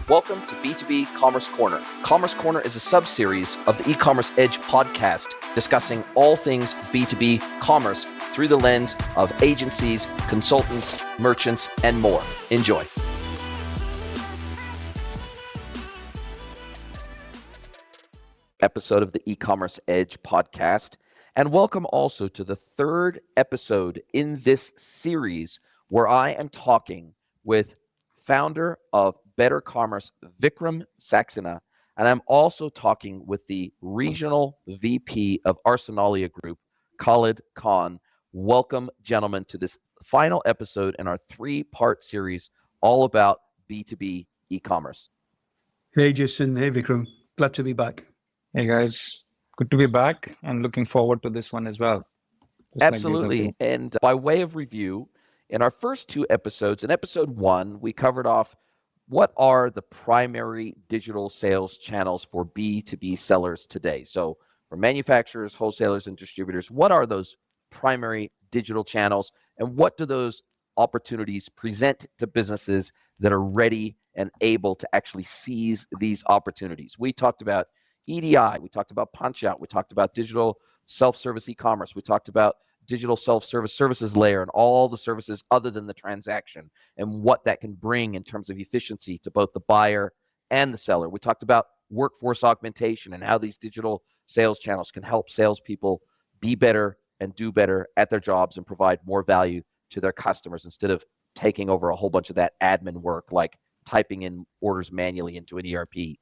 Welcome to B2B Commerce Corner. Commerce Corner is a sub-series of the E-Commerce Edge podcast discussing all things B2B commerce through the lens of agencies, consultants, merchants, and more. Enjoy. Episode of the E-Commerce Edge podcast, and welcome also to the third episode in this series where I am talking with founder of BetterCommerce, Vikram Saxena, and I'm also talking with the regional VP of Arsenalia Group, Khalid Khan. Welcome, gentlemen, to this final episode in our three-part series all about B2B e-commerce. Hey, Jason. Hey, Vikram. Glad to be back. Hey, guys. Good to be back and looking forward to this one as well. Absolutely. And by way of review, in our first two episodes, in episode 1, we covered off what are the primary digital sales channels for B2B sellers today. So for manufacturers, wholesalers, and distributors, what are those primary digital channels and what do those opportunities present to businesses that are ready and able to actually seize these opportunities? We talked about EDI, we talked about Punch-Out, we talked about digital self-service e-commerce, we talked about digital self-service services layer and all the services other than the transaction and what that can bring in terms of efficiency to both the buyer and the seller. We talked about workforce augmentation and how these digital sales channels can help salespeople be better and do better at their jobs and provide more value to their customers instead of taking over a whole bunch of that admin work like typing in orders manually into an ERP.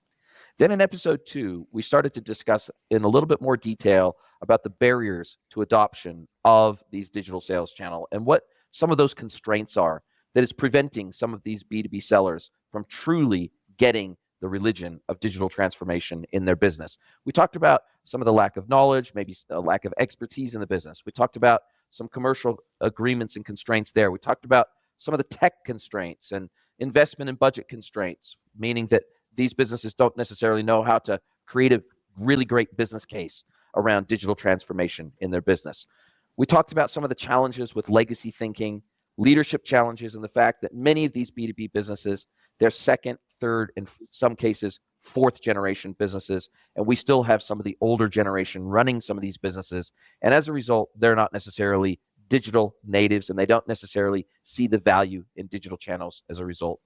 Then in episode 2, we started to discuss in a little bit more detail about the barriers to adoption of these digital sales channel and what some of those constraints are that is preventing some of these B2B sellers from truly getting the religion of digital transformation in their business. We talked about some of the lack of knowledge, maybe a lack of expertise in the business. We talked about some commercial agreements and constraints there. We talked about some of the tech constraints and investment and budget constraints, meaning that these businesses don't necessarily know how to create a really great business case around digital transformation in their business. We talked about some of the challenges with legacy thinking, leadership challenges, and the fact that many of these B2B businesses, they're second, third, and in some cases, fourth generation businesses, and we still have some of the older generation running some of these businesses, and as a result, they're not necessarily digital natives, and they don't necessarily see the value in digital channels as a result.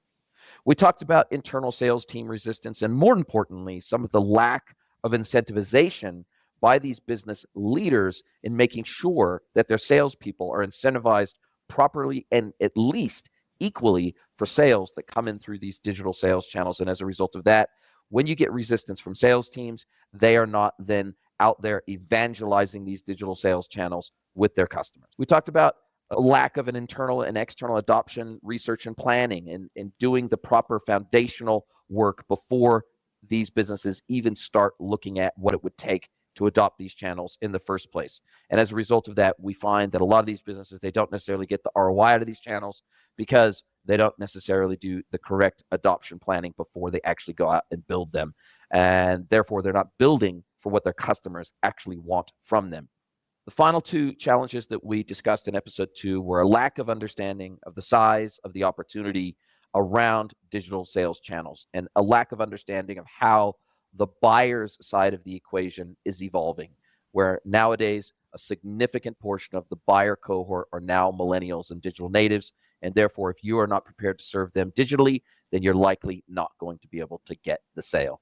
We talked about internal sales team resistance and, more importantly, some of the lack of incentivization by these business leaders in making sure that their salespeople are incentivized properly and at least equally for sales that come in through these digital sales channels. And as a result of that, when you get resistance from sales teams, they are not then out there evangelizing these digital sales channels with their customers. We talked about a lack of an internal and external adoption, research and planning, and doing the proper foundational work before these businesses even start looking at what it would take to adopt these channels in the first place. And as a result of that, we find that a lot of these businesses, they don't necessarily get the ROI out of these channels because they don't necessarily do the correct adoption planning before they actually go out and build them. And therefore, they're not building for what their customers actually want from them. The final two challenges that we discussed in episode 2 were a lack of understanding of the size of the opportunity around digital sales channels and a lack of understanding of how the buyer's side of the equation is evolving, where nowadays a significant portion of the buyer cohort are now millennials and digital natives, and therefore if you are not prepared to serve them digitally, then you're likely not going to be able to get the sale.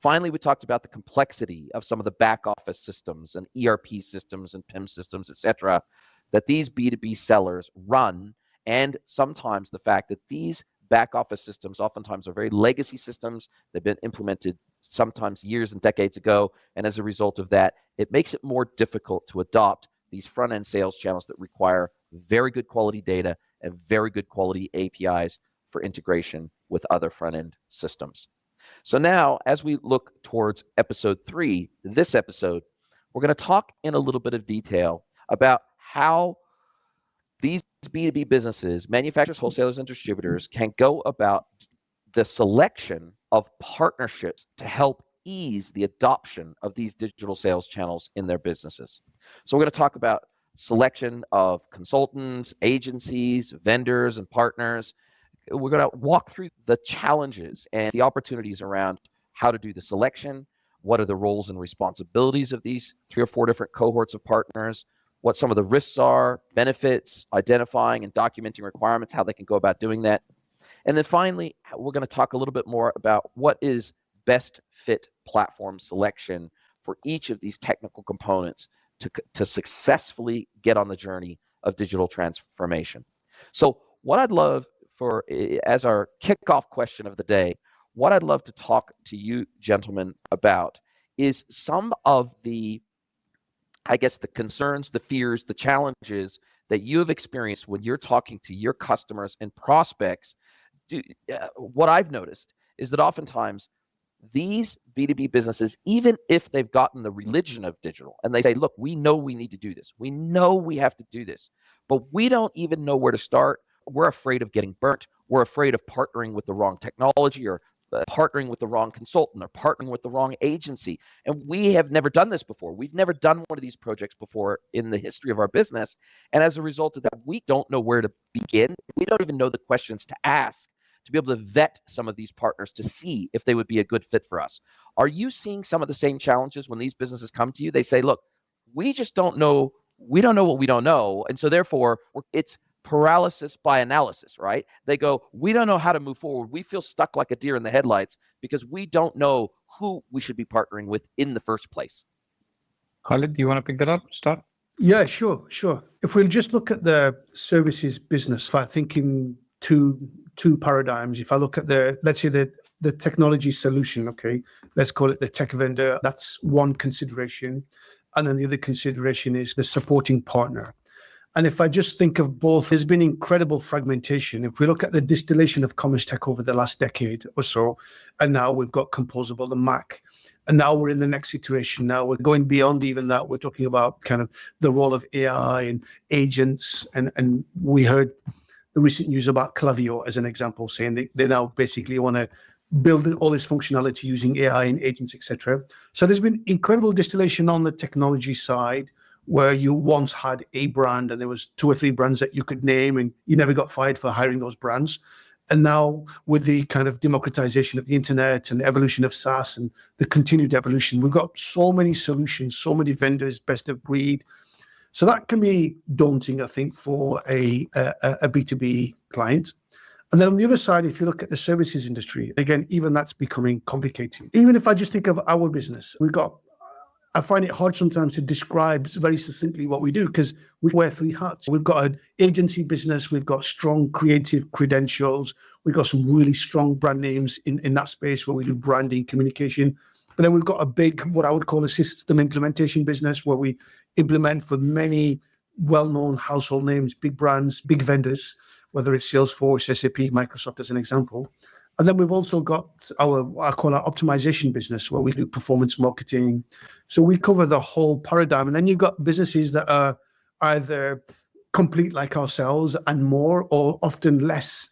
Finally, we talked about the complexity of some of the back office systems and ERP systems and PIM systems, etc., that these B2B sellers run, and sometimes the fact that these back office systems oftentimes are very legacy systems. They've been implemented sometimes years and decades ago, and as a result of that, it makes it more difficult to adopt these front-end sales channels that require very good quality data and very good quality APIs for integration with other front-end systems. So now, as we look towards episode 3, this episode, we're going to talk in a little bit of detail about how these B2B businesses, manufacturers, wholesalers, and distributors can go about the selection of partnerships to help ease the adoption of these digital sales channels in their businesses. So we're going to talk about selection of consultants, agencies, vendors, and partners, We're going to walk through the challenges and the opportunities around how to do the selection, what are the roles and responsibilities of these 3 or 4 different cohorts of partners, what some of the risks are, benefits, identifying and documenting requirements, how they can go about doing that. And then finally, we're going to talk a little bit more about what is best fit platform selection for each of these technical components to successfully get on the journey of digital transformation. So what I'd love for, as our kickoff question of the day, what I'd love to talk to you gentlemen about is some of the, I guess, the concerns, the fears, the challenges that you have experienced when you're talking to your customers and prospects. What I've noticed is that oftentimes these B2B businesses, even if they've gotten the religion of digital and they say, look, we know we need to do this, we know we have to do this, but we don't even know where to start. We're afraid of getting burnt. We're afraid of partnering with the wrong technology, or partnering with the wrong consultant, or partnering with the wrong agency. And we have never done this before. We've never done one of these projects before in the history of our business. And as a result of that, we don't know where to begin. We don't even know the questions to ask to be able to vet some of these partners to see if they would be a good fit for us. Are you seeing some of the same challenges when these businesses come to you? They say, look, we just don't know. We don't know what we don't know. And so therefore, it's paralysis by analysis, right? They go, we don't know how to move forward. We feel stuck like a deer in the headlights because we don't know who we should be partnering with in the first place. Khalid, do you want to pick that up? Start? Yeah, sure. If we'll just look at the services business, if I think in two paradigms, if I look at let's say the technology solution, okay, let's call it the tech vendor, that's one consideration. And then the other consideration is the supporting partner. And if I just think of both, there's been incredible fragmentation. If we look at the distillation of commerce tech over the last decade or so, and now we've got Composable, the Mac, and now we're in the next iteration. Now we're going beyond even that. We're talking about kind of the role of AI and agents. And we heard the recent news about Klaviyo as an example, saying they now basically want to build all this functionality using AI and agents, etc. So there's been incredible distillation on the technology side, where you once had a brand and there was 2 or 3 brands that you could name and you never got fired for hiring those brands. And now with the kind of democratization of the internet and the evolution of SaaS and the continued evolution, we've got so many solutions, so many vendors, best of breed. So that can be daunting, I think, for a B2B client. And then on the other side, if you look at the services industry, again, even that's becoming complicated. Even if I just think of our business, I find it hard sometimes to describe very succinctly what we do because we wear 3 hats. We've got an agency business, we've got strong creative credentials, we've got some really strong brand names in that space where we do branding, communication. But then we've got a big, what I would call a system implementation business where we implement for many well-known household names, big brands, big vendors, whether it's Salesforce, SAP, Microsoft as an example. And then we've also got I call our optimization business, where we do performance marketing. So we cover the whole paradigm. And then you've got businesses that are either complete like ourselves and more, or often less.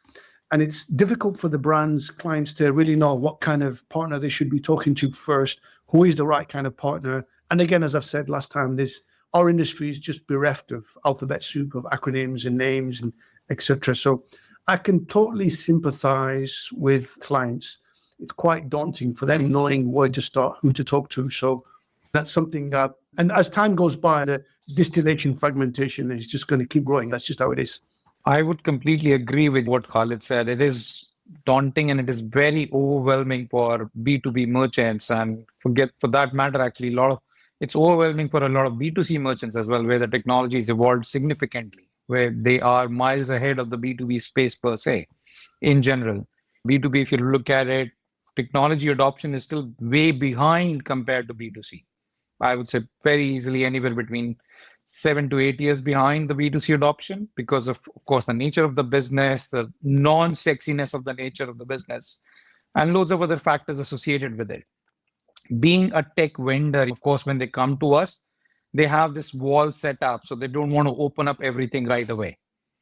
And it's difficult for the brands, clients to really know what kind of partner they should be talking to first, who is the right kind of partner. And again, as I've said last time, our industry is just bereft of alphabet soup of acronyms and names and etc. So I can totally sympathize with clients. It's quite daunting for them knowing where to start, who to talk to. So that's something and as time goes by, the distillation fragmentation is just going to keep growing. That's just how it is. I would completely agree with what Khalid said. It is daunting and it is very overwhelming for B2B merchants, and for that matter, actually, it's overwhelming for a lot of B2C merchants as well, where the technology has evolved significantly, where they are miles ahead of the B2B space per se. In general, B2B, if you look at it, technology adoption is still way behind compared to B2C. I would say very easily anywhere between 7 to 8 years behind the B2C adoption because of course, the nature of the business, the non-sexiness of the nature of the business, and loads of other factors associated with it. Being a tech vendor, of course, when they come to us, they have this wall set up, so they don't want to open up everything right away.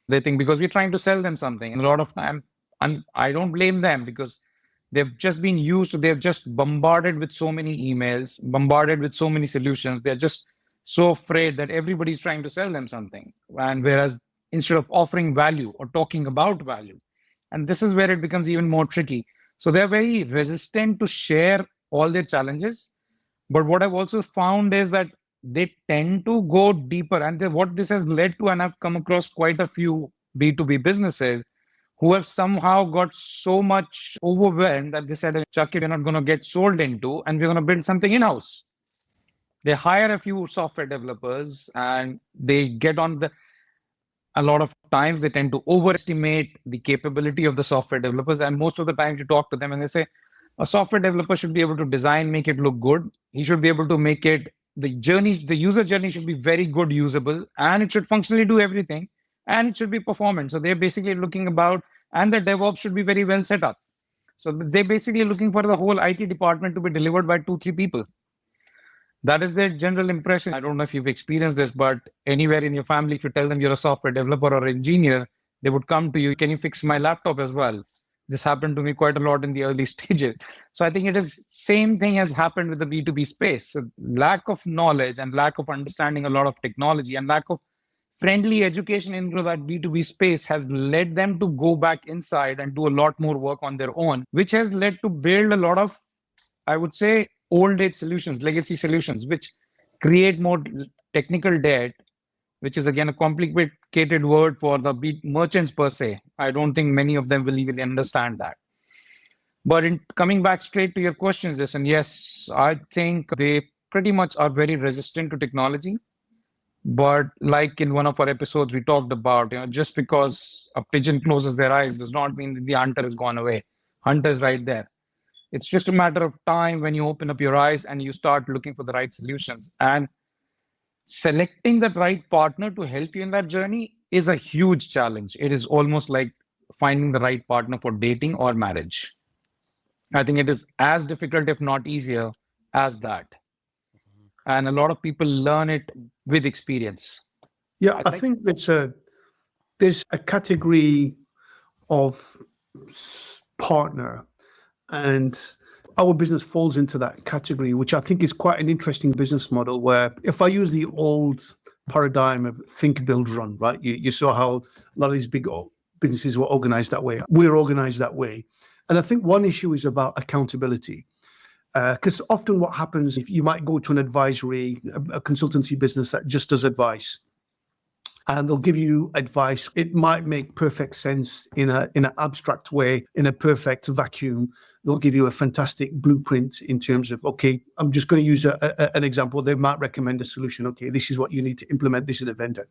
They think because we're trying to sell them something, and a lot of time, and I don't blame them because they've just been used, they've just bombarded with so many emails, bombarded with so many solutions. They're just so afraid that everybody's trying to sell them something. And whereas instead of offering value or talking about value And this is where it becomes even more tricky. So they're very resistant to share all their challenges. But what I've also found is that they tend to go deeper. And what this has led to, and I've come across quite a few B2B businesses who have somehow got so much overwhelmed that they said, Chuck, we're not going to get sold into, and we're going to build something in-house. They hire a few software developers and they get on a lot of times they tend to overestimate the capability of the software developers. And most of the times you talk to them and they say, a software developer should be able to design, make it look good. He should be able to make it, the user journey should be very good, usable, and it should functionally do everything, and it should be performant. So they're basically looking about, and the DevOps should be very well set up. So they're basically looking for the whole IT department to be delivered by 2-3 people. That is their general impression. I don't know if you've experienced this, but anywhere in your family, if you tell them you're a software developer or engineer, they would come to you, can you fix my laptop as well? This happened to me quite a lot in the early stages. So I think it is same thing has happened with the B2B space. So lack of knowledge and lack of understanding a lot of technology and lack of friendly education into that B2B space has led them to go back inside and do a lot more work on their own, which has led to build a lot of, I would say, old age solutions, legacy solutions, which create more technical debt, which is again a complicated word for the merchants per se. I don't think many of them will even understand that. But in coming back straight to your questions, Jason, yes, I think they pretty much are very resistant to technology. But like in one of our episodes, we talked about, just because a pigeon closes their eyes does not mean that the hunter has gone away. Hunter's right there. It's just a matter of time when you open up your eyes and you start looking for the right solutions. And selecting the right partner to help you in that journey is a huge challenge. It is almost like finding the right partner for dating or marriage. I think it is as difficult, if not easier, as that. And a lot of people learn it with experience. Yeah, I think there's a category of partner, and our business falls into that category, which I think is quite an interesting business model, where if I use the old paradigm of think, build, run, right? You saw how a lot of these big businesses were organized that way. We're organized that way. And I think one issue is about accountability. Because often what happens, if you might go to an advisory, a consultancy business that just does advice, and they'll give you advice. It might make perfect sense in an abstract way, in a perfect vacuum. They'll give you a fantastic blueprint in terms of, okay, I'm just going to use an example. They might recommend a solution. Okay, this is what you need to implement. This is the vendor.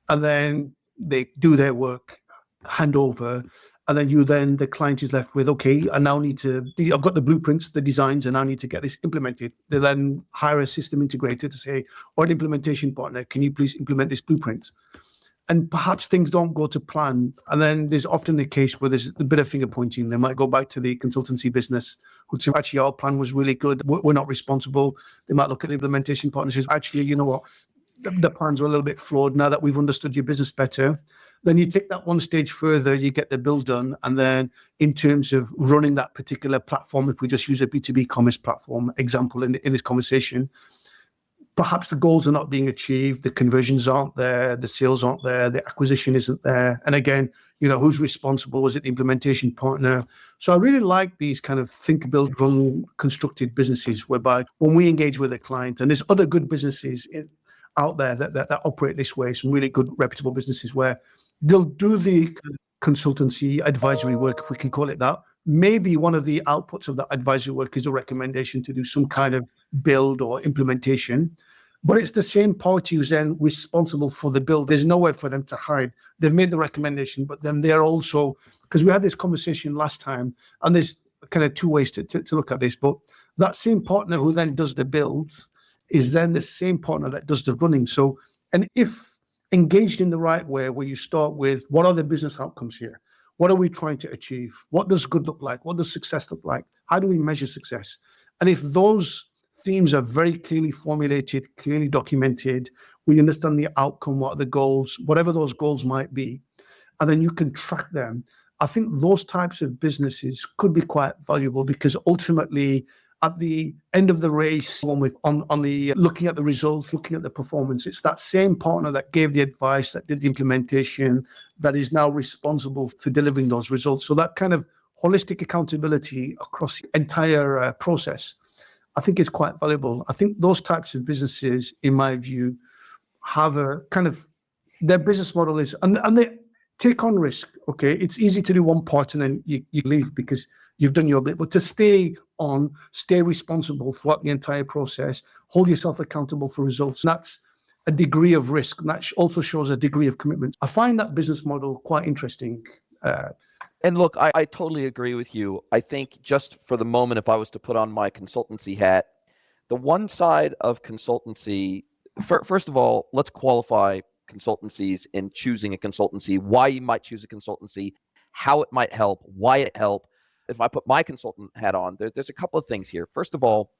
And then they do their work, hand over, and then the client is left with, okay, I now need to, I've got the blueprints, the designs, and I need to get this implemented. They then hire a system integrator to say, or an implementation partner, can you please implement this blueprint? And perhaps things don't go to plan. And then there's often the case where there's a bit of finger pointing. They might go back to the consultancy business who'd say, actually, our plan was really good. We're not responsible. They might look at the implementation partner and say, actually, you know what? The plans were a little bit flawed. Now that we've understood your business better, then you take that one stage further, you get the build done. And then in terms of running that particular platform, if we just use a B2B commerce platform example in this conversation, perhaps the goals are not being achieved, the conversions aren't there, the sales aren't there, the acquisition isn't there. And again, who's responsible? Is it the implementation partner? So I really like these kind of think, build, run, constructed businesses, whereby when we engage with a client, and there's other good businesses out there that operate this way, some really good reputable businesses where they'll do the consultancy advisory work, if we can call it that. Maybe one of the outputs of that advisory work is a recommendation to do some kind of build or implementation, but it's the same party who's then responsible for the build. There's nowhere for them to hide. They've made the recommendation, but then they're also, because we had this conversation last time, and there's kind of two ways to look at this, but that same partner who then does the build is then the same partner that does the running. So, and if engaged in the right way, where you start with, what are the business outcomes here? What are we trying to achieve? What does good look like? What does success look like? How do we measure success? And if those themes are very clearly formulated, clearly documented, we understand the outcome, what are the goals, whatever those goals might be, and then you can track them. I think those types of businesses could be quite valuable, because ultimately, at the end of the race, on the looking at the results, looking at the performance, it's that same partner that gave the advice, that did the implementation, that is now responsible for delivering those results. So that kind of holistic accountability across the entire process, I think is quite valuable. I think those types of businesses, in my view, have a kind of, their business model is, and they take on risk. Okay, it's easy to do one part and then you leave because you've done your bit, but to stay responsible throughout the entire process, hold yourself accountable for results. And that's a degree of risk. And that also shows a degree of commitment. I find that business model quite interesting. And look, I totally agree with you. I think just for the moment, if I was to put on my consultancy hat, the one side of consultancy, first of all, let's qualify consultancies in choosing a consultancy, why you might choose a consultancy, how it might help, why it help. If I put my consultant hat on, there's a couple of things here. First of all,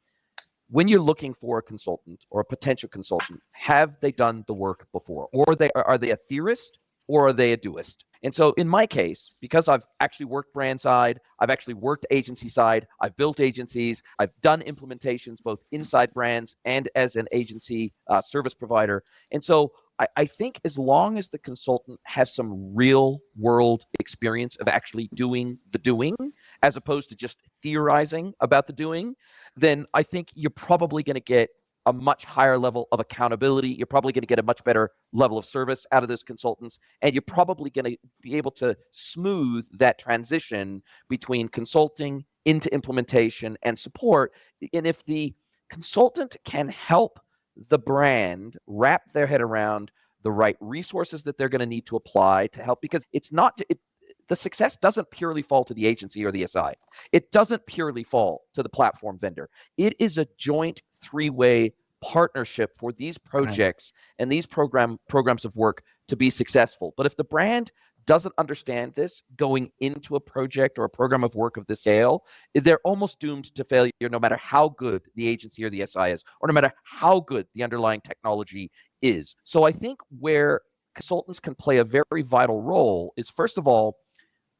when you're looking for a consultant or a potential consultant, have they done the work before? Or are they a theorist or are they a doist? And so in my case, because I've actually worked brand side, I've actually worked agency side, I've built agencies, I've done implementations both inside brands and as an agency service provider. And so I think as long as the consultant has some real world experience of actually doing the doing, as opposed to just theorizing about the doing, then I think you're probably going to get a much higher level of accountability. You're probably going to get a much better level of service out of those consultants, and you're probably going to be able to smooth that transition between consulting into implementation and support. And if the consultant can help the brand wrap their head around the right resources that they're going to need to apply to help, because the success doesn't purely fall to the agency or the SI. It doesn't purely fall to the platform vendor. It is a joint three-way partnership for these projects and these programs of work to be successful. But if the brand doesn't understand this going into a project or a program of work of the sale, they're almost doomed to failure no matter how good the agency or the SI is, or no matter how good the underlying technology is. So I think where consultants can play a very vital role is, first of all,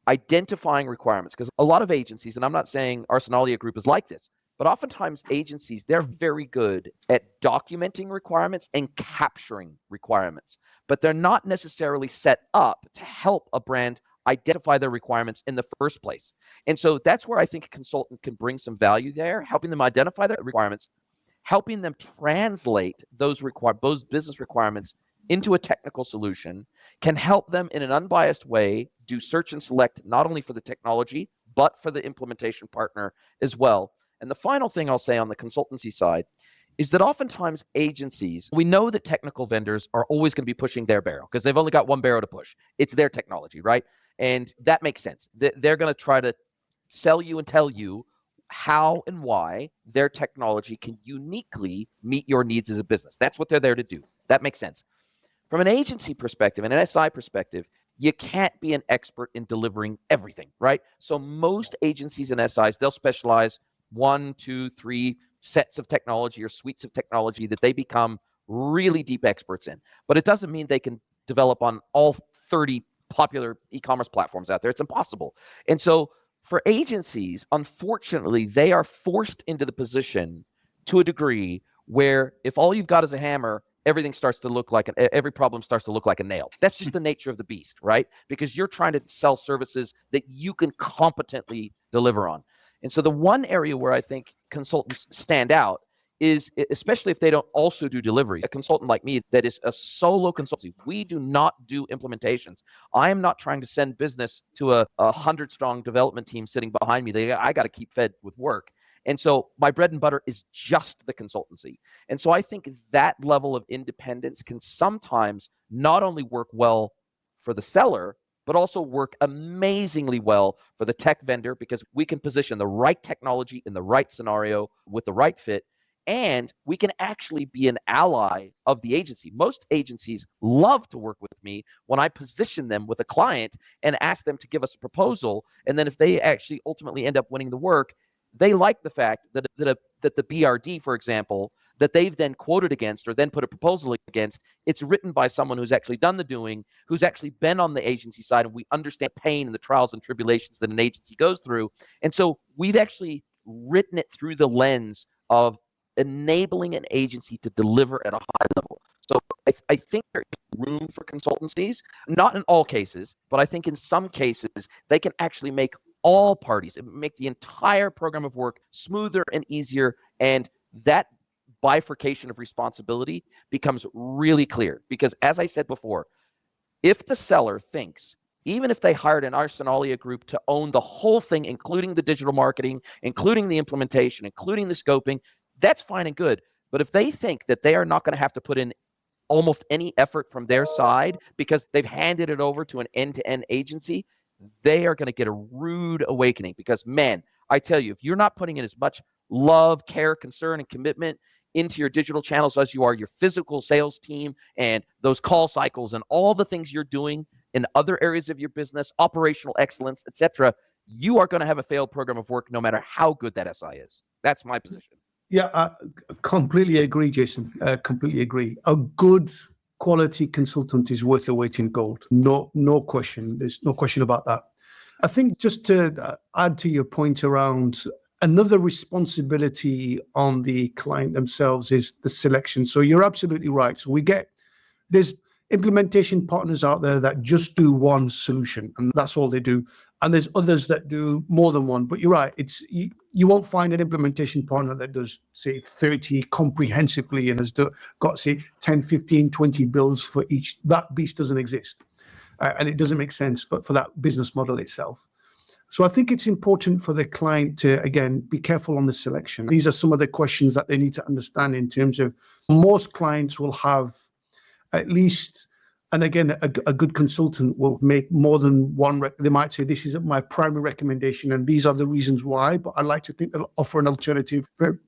identifying requirements, because a lot of agencies, and I'm not saying Arsenalia Group is like this, but oftentimes agencies, they're very good at documenting requirements and capturing requirements, but they're not necessarily set up to help a brand identify their requirements in the first place. And so that's where I think a consultant can bring some value there, helping them identify their requirements, helping them translate those business requirements into a technical solution, can help them in an unbiased way do search and select not only for the technology, but for the implementation partner as well. And the final thing I'll say on the consultancy side is that oftentimes agencies, we know that technical vendors are always going to be pushing their barrel because they've only got one barrel to push. It's their technology, right? And that makes sense. They're going to try to sell you and tell you how and why their technology can uniquely meet your needs as a business. That's what they're there to do. That makes sense. From an agency perspective and an SI perspective, you can't be an expert in delivering everything, right? So most agencies and SIs, they'll specialize 1, 2, 3 sets of technology or suites of technology that they become really deep experts in. But it doesn't mean they can develop on all 30 popular e-commerce platforms out there. It's impossible. And so for agencies, unfortunately, they are forced into the position to a degree where if all you've got is a hammer, every problem starts to look like a nail. That's just the nature of the beast, right? Because you're trying to sell services that you can competently deliver on. And so the one area where I think consultants stand out is, especially if they don't also do delivery, a consultant like me that is a solo consultancy. We do not do implementations. I am not trying to send business to a 100-strong development team sitting behind me. I got to keep fed with work. And so my bread and butter is just the consultancy. And so I think that level of independence can sometimes not only work well for the seller, but also work amazingly well for the tech vendor, because we can position the right technology in the right scenario with the right fit, and we can actually be an ally of the agency. Most agencies love to work with me when I position them with a client and ask them to give us a proposal. And then if they actually ultimately end up winning the work, they like the fact that the BRD, for example, that they've then quoted against or then put a proposal against, it's written by someone who's actually done the doing, who's actually been on the agency side, and we understand pain and the trials and tribulations that an agency goes through. And so we've actually written it through the lens of enabling an agency to deliver at a high level. So I think there is room for consultancies, not in all cases, but I think in some cases they can actually make all parties, make the entire program of work smoother and easier, and that bifurcation of responsibility becomes really clear. Because as I said before, if the seller thinks, even if they hired an Arsenalia Group to own the whole thing, including the digital marketing, including the implementation, including the scoping, that's fine and good. But if they think that they are not going to have to put in almost any effort from their side because they've handed it over to an end-to-end agency, they are going to get a rude awakening. Because, man, I tell you, if you're not putting in as much love, care, concern, and commitment into your digital channels as you are your physical sales team and those call cycles and all the things you're doing in other areas of your business, operational excellence, etc., you are going to have a failed program of work no matter how good that SI is. That's my position. Yeah, I completely agree, Jason. Completely agree. A good quality consultant is worth the weight in gold. No question. There's no question about that. I think just to add to your point around another responsibility on the client themselves is the selection. So you're absolutely right. So there's implementation partners out there that just do one solution and that's all they do. And there's others that do more than one. But you're right. You won't find an implementation partner that does, say, 30 comprehensively and has got, say, 10, 15, 20 bills for each. That beast doesn't exist. And it doesn't make sense for that business model itself. So I think it's important for the client to, again, be careful on the selection. These are some of the questions that they need to understand in terms of most clients will have at least, and again, a good consultant will make more than one. They might say, this is my primary recommendation, and these are the reasons why, but I'd like to think they'll offer an alternative for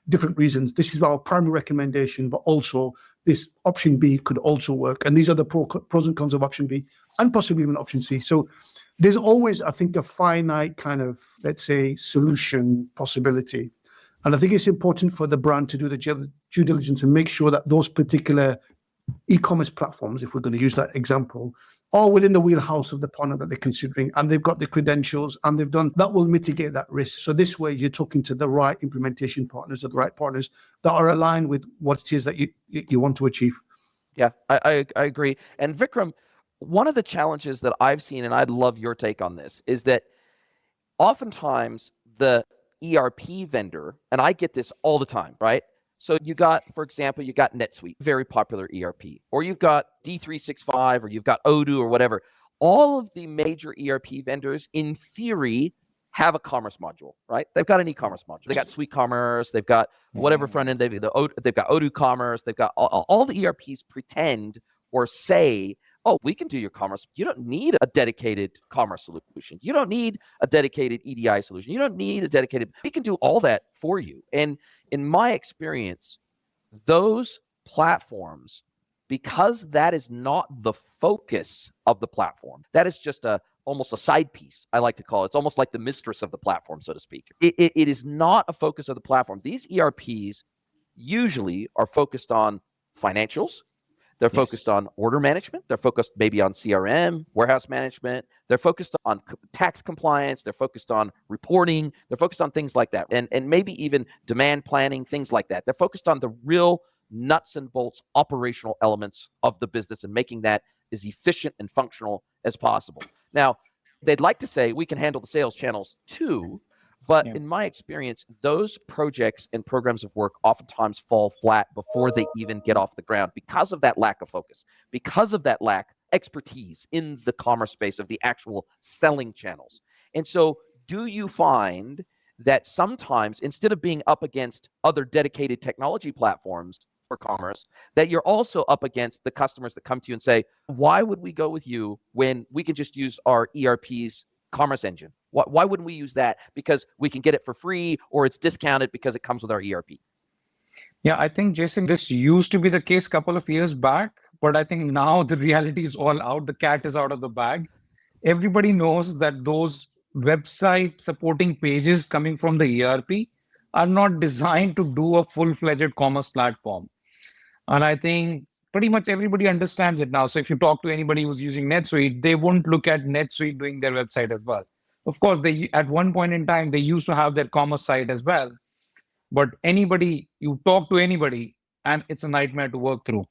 different reasons. This is our primary recommendation, but also this option B could also work. And these are the pros and cons of option B and possibly even option C. So there's always, I think, a finite kind of, let's say, solution possibility. And I think it's important for the brand to do the due diligence and make sure that those particular e-commerce platforms, if we're going to use that example, are within the wheelhouse of the partner that they're considering, and they've got the credentials, and they've done that will mitigate that risk. So this way, you're talking to the right implementation partners, or the right partners that are aligned with what it is that you want to achieve. Yeah, I agree. And Vikram, one of the challenges that I've seen, and I'd love your take on this, is that oftentimes the ERP vendor, and I get this all the time, right? So you got, for example, you got NetSuite, very popular ERP, or you've got D365, or you've got Odoo or whatever. All of the major ERP vendors, in theory, have a commerce module, right? They've got an e-commerce module. They got Suite Commerce. They've got whatever front end. They've got Odoo Commerce. They've got all the ERPs pretend or say, oh, we can do your commerce. You don't need a dedicated commerce solution. You don't need a dedicated EDI solution. You don't need a dedicated, we can do all that for you. And in my experience, those platforms, because that is not the focus of the platform, that is just almost a side piece, I like to call it. It's almost like the mistress of the platform, so to speak. It is not a focus of the platform. These ERPs usually are focused on financials. They're focused on order management. They're focused maybe on CRM, warehouse management. They're focused on tax compliance. They're focused on reporting. They're focused on things like that. And maybe even demand planning, things like that. They're focused on the real nuts and bolts operational elements of the business and making that as efficient and functional as possible. Now, they'd like to say we can handle the sales channels too, but in my experience, those projects and programs of work oftentimes fall flat before they even get off the ground because of that lack of focus, because of that lack of expertise in the commerce space of the actual selling channels. And so do you find that sometimes instead of being up against other dedicated technology platforms for commerce, that you're also up against the customers that come to you and say, why would we go with you when we can just use our ERP's commerce engine? Why wouldn't we use that? Because we can get it for free, or it's discounted because it comes with our ERP. Yeah, I think, Jason, this used to be the case a couple of years back, but I think now the reality is all out. The cat is out of the bag. Everybody knows that those website supporting pages coming from the ERP are not designed to do a full-fledged commerce platform. And I think pretty much everybody understands it now. So if you talk to anybody who's using NetSuite, they won't look at NetSuite doing their website as well. Of course, they at one point in time, they used to have their commerce site as well. But you talk to anybody, and it's a nightmare to work through.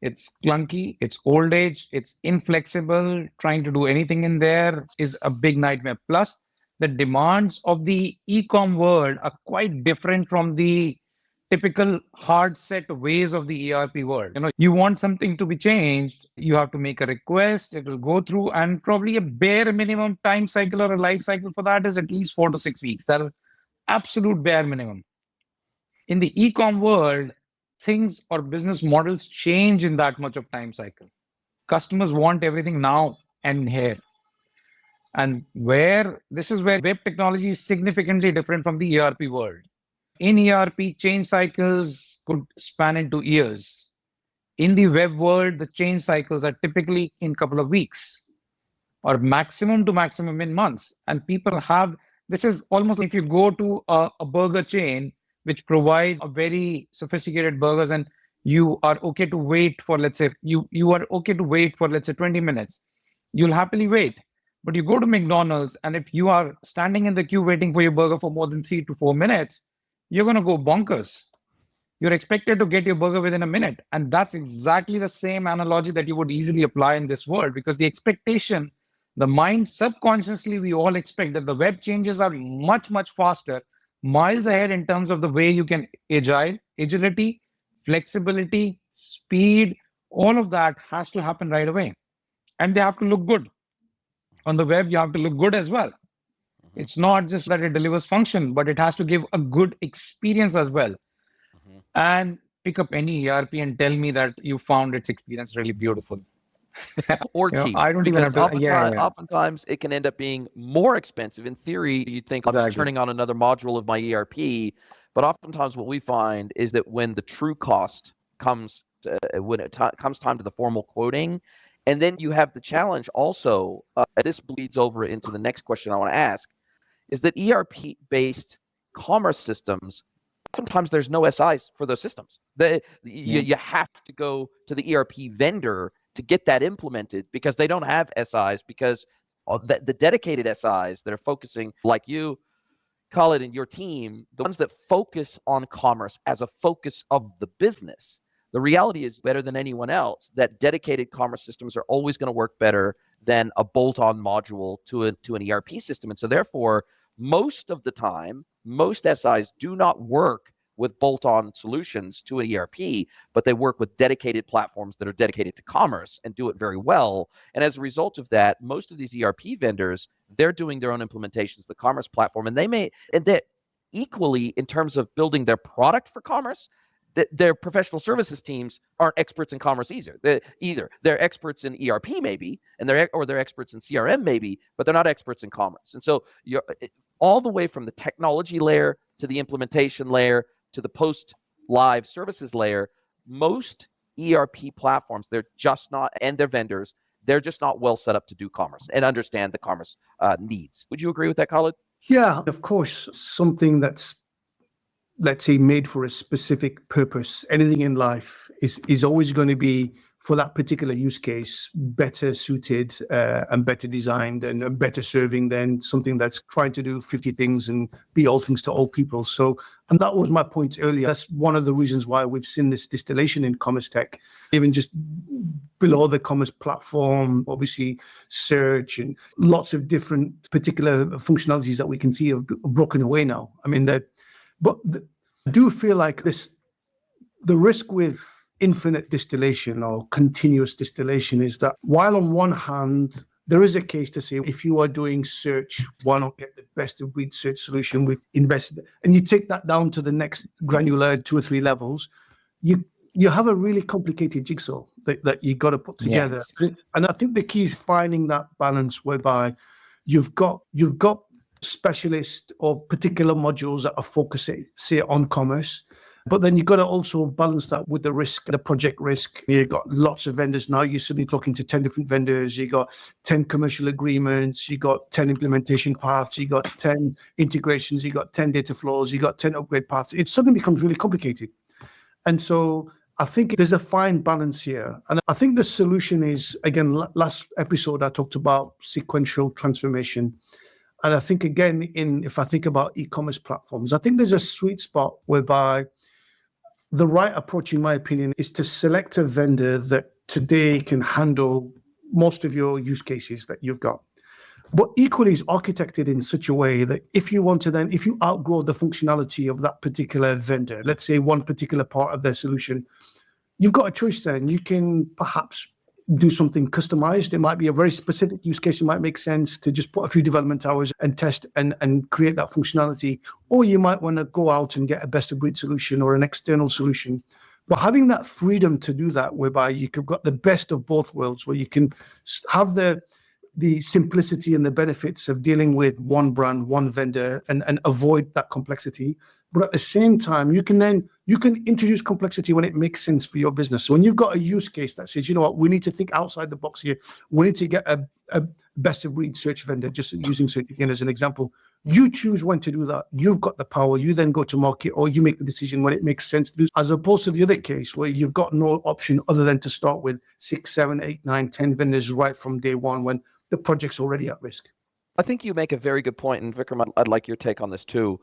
It's clunky, it's old age, it's inflexible. Trying to do anything in there is a big nightmare. Plus, the demands of the e-com world are quite different from the typical hard set ways of the ERP world. You want something to be changed, you have to make a request, it will go through, and probably a bare minimum time cycle or a life cycle for that is at least 4 to 6 weeks. That is absolute bare minimum. In the e-com world, things or business models change in that much of time cycle. Customers want everything now and here. And this is where web technology is significantly different from the ERP world. In ERP, change cycles could span into years. In the web world, the change cycles are typically in a couple of weeks or maximum to maximum in months. And this is almost like if you go to a burger chain, which provides a very sophisticated burgers, and you are okay to wait for, let's say, you are okay to wait for, let's say, 20 minutes. You'll happily wait. But you go to McDonald's, and if you are standing in the queue waiting for your burger for more than 3 to 4 minutes, you're going to go bonkers. You're expected to get your burger within a minute. And that's exactly the same analogy that you would easily apply in this world, because the expectation, the mind subconsciously, we all expect that the web changes are much, much faster, miles ahead in terms of the way you can agility, flexibility, speed, all of that has to happen right away. And they have to look good. On the web, you have to look good as well. It's not just that it delivers function, but it has to give a good experience as well. And pick up any ERP and tell me that you found its experience really beautiful. Or cheap. I don't even have to. Oftentimes, it can end up being more expensive. In theory, you'd think, I'm just turning on another module of my ERP. But oftentimes, what we find is that when the true cost comes, comes time to the formal quoting, and then you have the challenge also, this bleeds over into the next question I want to ask, is that ERP-based commerce systems, oftentimes there's no SIs for those systems. You have to go to the ERP vendor to get that implemented because they don't have SIs, because the dedicated SIs that are focusing, like you, Khalid, and your team, the ones that focus on commerce as a focus of the business, the reality is, better than anyone else, that dedicated commerce systems are always going to work better than a bolt-on module to an ERP system. And so therefore, most of the time, most SIs do not work with bolt-on solutions to an ERP, but they work with dedicated platforms that are dedicated to commerce and do it very well. And as a result of that, most of these ERP vendors, they're doing their own implementations of the commerce platform, and they're equally, in terms of building their product for commerce, their professional services teams aren't experts in commerce either. They're experts in ERP maybe, or they're experts in CRM maybe, but they're not experts in commerce. And so you're all the way from the technology layer to the implementation layer to the post-live services layer, most ERP platforms, they're just not, and their vendors, they're just not well set up to do commerce and understand the commerce needs. Would you agree with that, Khalid? Yeah, of course, something that's, let's say, made for a specific purpose. Anything in life is always going to be, for that particular use case, better suited and better designed and better serving than something that's trying to do 50 things and be all things to all people. So, and that was my point earlier. That's one of the reasons why we've seen this distillation in commerce tech, even just below the commerce platform, obviously search and lots of different particular functionalities that we can see have broken away now. I mean, I do feel like the risk with infinite distillation or continuous distillation is that while on one hand, there is a case to say, if you are doing search, why not get the best of breed search solution? We've invested, and you take that down to the next granular 2 or 3 levels, you have a really complicated jigsaw that you got to put together. Yes. And I think the key is finding that balance whereby you've got specialist or particular modules that are focusing, say, on commerce. But then you've got to also balance that with the risk, the project risk. You've got lots of vendors now. You're suddenly talking to 10 different vendors. You got 10 commercial agreements. You got 10 implementation paths. You got 10 integrations. You got 10 data flows. You got 10 upgrade paths. It suddenly becomes really complicated. And so I think there's a fine balance here. And I think the solution is, again, last episode I talked about sequential transformation. And I think, again, if I think about e-commerce platforms, I think there's a sweet spot whereby the right approach, in my opinion, is to select a vendor that today can handle most of your use cases that you've got. But equally is architected in such a way that if you outgrow the functionality of that particular vendor, let's say one particular part of their solution, you've got a choice then. You can perhaps do something customized. It might be a very specific use case. It might make sense to just put a few development hours and test and create that functionality. Or you might want to go out and get a best of breed solution or an external solution. But having that freedom to do that, whereby you've got the best of both worlds, where you can have the simplicity and the benefits of dealing with one brand, one vendor, and avoid that complexity. But at the same time, you can introduce complexity when it makes sense for your business. So when you've got a use case that says, you know what, we need to think outside the box here. We need to get a best of breed search vendor, just using search again as an example. You choose when to do that. You've got the power. You then go to market, or you make the decision when it makes sense to do, as opposed to the other case where you've got no option other than to start with 6, 7, 8, 9, 10 vendors right from day one when the project's already at risk. I think you make a very good point, and Vikram, I'd like your take on this too.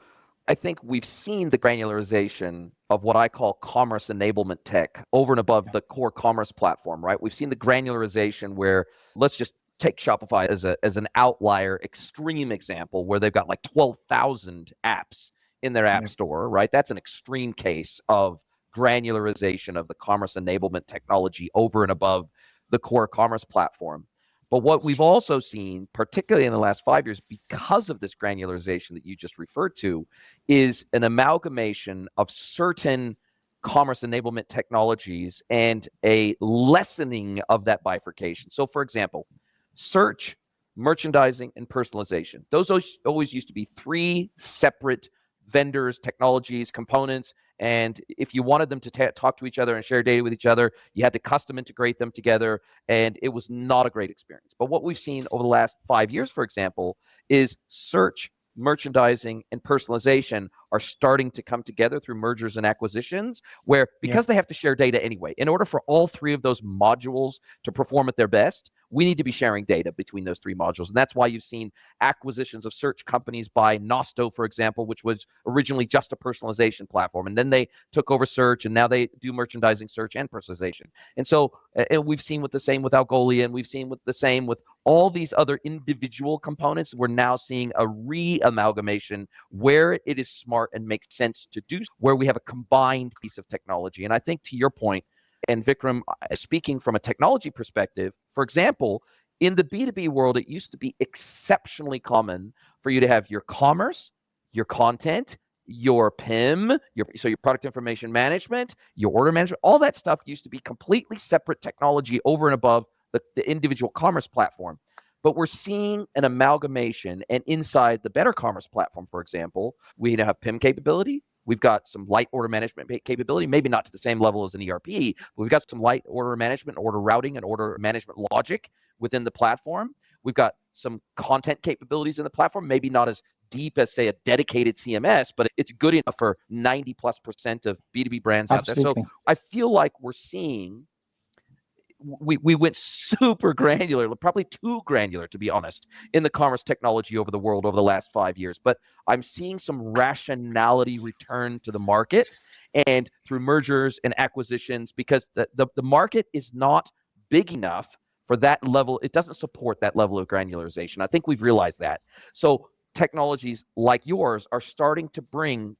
I think we've seen the granularization of what I call commerce enablement tech over and above the core commerce platform, right? We've seen the granularization where, let's just take Shopify as an outlier, extreme example, where they've got like 12,000 apps in their app store, right? That's an extreme case of granularization of the commerce enablement technology over and above the core commerce platform. But what we've also seen, particularly in the last 5 years, because of this granularization that you just referred to, is an amalgamation of certain commerce enablement technologies and a lessening of that bifurcation. So, for example, search, merchandising, and personalization. Those always used to be three separate vendors, technologies, components. And if you wanted them to talk to each other and share data with each other, you had to custom integrate them together. And it was not a great experience. But what we've seen over the last 5 years, for example, is search, merchandising, and personalization are starting to come together through mergers and acquisitions, where because they have to share data anyway, in order for all three of those modules to perform at their best, we need to be sharing data between those three modules. And that's why you've seen acquisitions of search companies by Nosto, for example, which was originally just a personalization platform. And then they took over search, and now they do merchandising, search, and personalization. And so we've seen the same with Algolia, and we've seen the same with all these other individual components. We're now seeing a re-amalgamation where it is smart and makes sense to do, where we have a combined piece of technology. And I think, to your point, and Vikram, speaking from a technology perspective, for example, in the B2B world, it used to be exceptionally common for you to have your commerce, your content, your PIM, your product information management, your order management, all that stuff used to be completely separate technology over and above the individual commerce platform. But we're seeing an amalgamation, and inside the BetterCommerce platform, for example, we have PIM capability. We've got some light order management capability, maybe not to the same level as an ERP, but we've got some light order management, order routing, and order management logic within the platform. We've got some content capabilities in the platform, maybe not as deep as, say, a dedicated CMS, but it's good enough for 90+% of B2B brands out there. So I feel like we're seeing, we went super granular, probably too granular, to be honest, in the commerce technology over the world over the last 5 years. But I'm seeing some rationality return to the market, and through mergers and acquisitions, because the market is not big enough for that level. It doesn't support that level of granularization. I think we've realized that. So technologies like yours are starting to bring,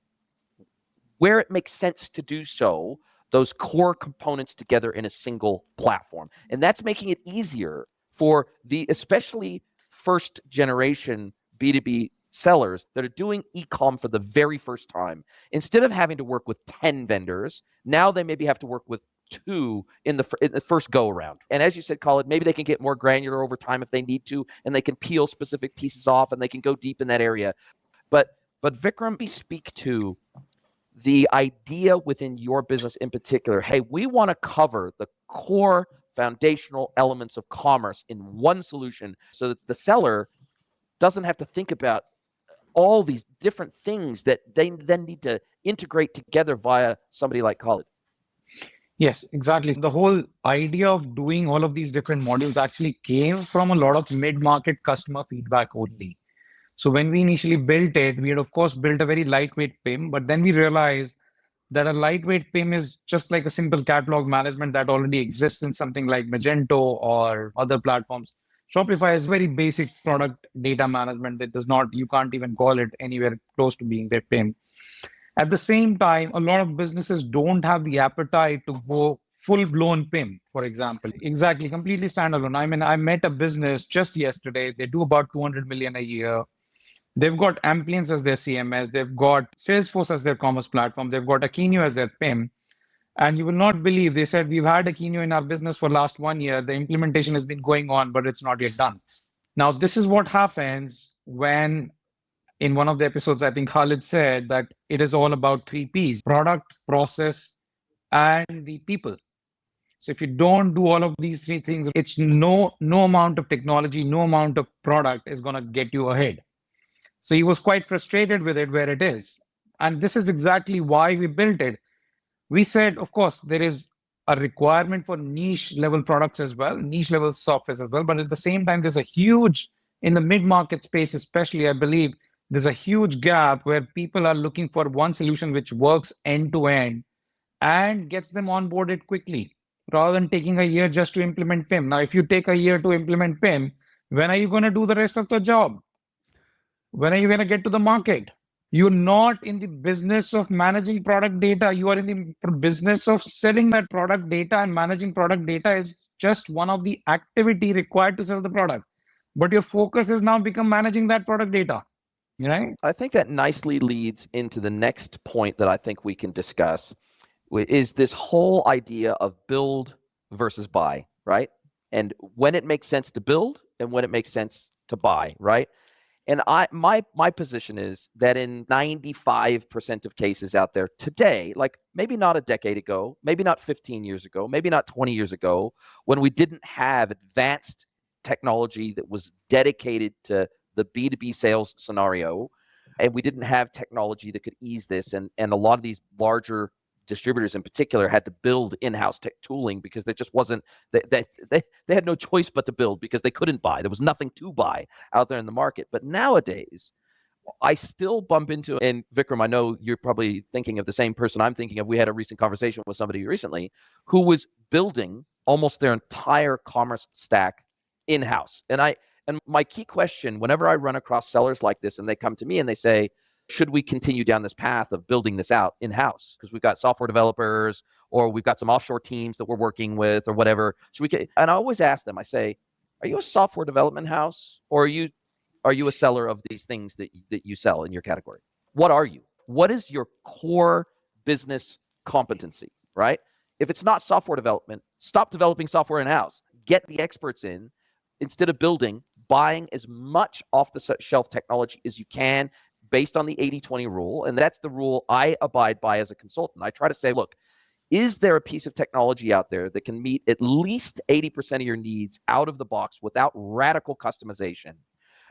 where it makes sense to do so, those core components together in a single platform. And that's making it easier for the especially first generation B2B sellers that are doing e-com for the very first time. Instead of having to work with 10 vendors, now they maybe have to work with 2 in the first go around. And as you said, Khalid, maybe they can get more granular over time if they need to, and they can peel specific pieces off, and they can go deep in that area. But Vikram, we speak to the idea within your business in particular. Hey, we want to cover the core foundational elements of commerce in one solution, so that the seller doesn't have to think about all these different things that they then need to integrate together via somebody like Khalid. Yes, exactly. The whole idea of doing all of these different modules actually came from a lot of mid-market customer feedback only. So when we initially built it, we had of course built a very lightweight PIM, but then we realized that a lightweight PIM is just like a simple catalog management that already exists in something like Magento or other platforms. Shopify is very basic product data management that does not, you can't even call it anywhere close to being their PIM. At the same time, a lot of businesses don't have the appetite to go full-blown PIM, for example. Exactly, completely standalone. I mean, I met a business just yesterday. They do about 200 million a year. They've got Amplience as their CMS. They've got Salesforce as their commerce platform. They've got Akinio as their PIM. And you will not believe, they said, we've had Akinio in our business for last 1 year. The implementation has been going on, but it's not yet done. Now, this is what happens when, in one of the episodes, I think Khalid said that it is all about 3 Ps: product, process, and the people. So if you don't do all of these 3 things, it's no amount of technology, no amount of product is going to get you ahead. So he was quite frustrated with it where it is. And this is exactly why we built it. We said, of course, there is a requirement for niche level products as well, niche level software as well. But at the same time, there's a huge, in the mid-market space, especially, I believe, there's a huge gap where people are looking for one solution which works end to end and gets them onboarded quickly rather than taking a year just to implement PIM. Now, if you take a year to implement PIM, when are you going to do the rest of the job? When are you going to get to the market? You're not in the business of managing product data. You are in the business of selling that product data, and managing product data is just one of the activity required to sell the product. But your focus is now become managing that product data. Right? I think that nicely leads into the next point that I think we can discuss, is this whole idea of build versus buy, right? And when it makes sense to build and when it makes sense to buy, right? And my position is that in 95% of cases out there today, like maybe not a decade ago, maybe not 15 years ago, maybe not 20 years ago, when we didn't have advanced technology that was dedicated to the B2B sales scenario, and we didn't have technology that could ease this, and a lot of these larger distributors in particular had to build in-house tech tooling because there just wasn't, they had no choice but to build because they couldn't buy. There was nothing to buy out there in the market. But nowadays, I still bump into, and Vikram, I know you're probably thinking of the same person I'm thinking of. We had a recent conversation with somebody recently who was building almost their entire commerce stack in-house. And my key question, whenever I run across sellers like this and they come to me and they say, should we continue down this path of building this out in-house? Because we've got software developers, or we've got some offshore teams that we're working with, or whatever. And I always ask them, I say, are you a software development house, or are you a seller of these things that you sell in your category? What are you? What is your core business competency, right? If it's not software development, stop developing software in-house. Get the experts in instead of buying as much off-the-shelf technology as you can based on the 80-20 rule. And that's the rule I abide by as a consultant. I try to say, look, is there a piece of technology out there that can meet at least 80% of your needs out of the box without radical customization?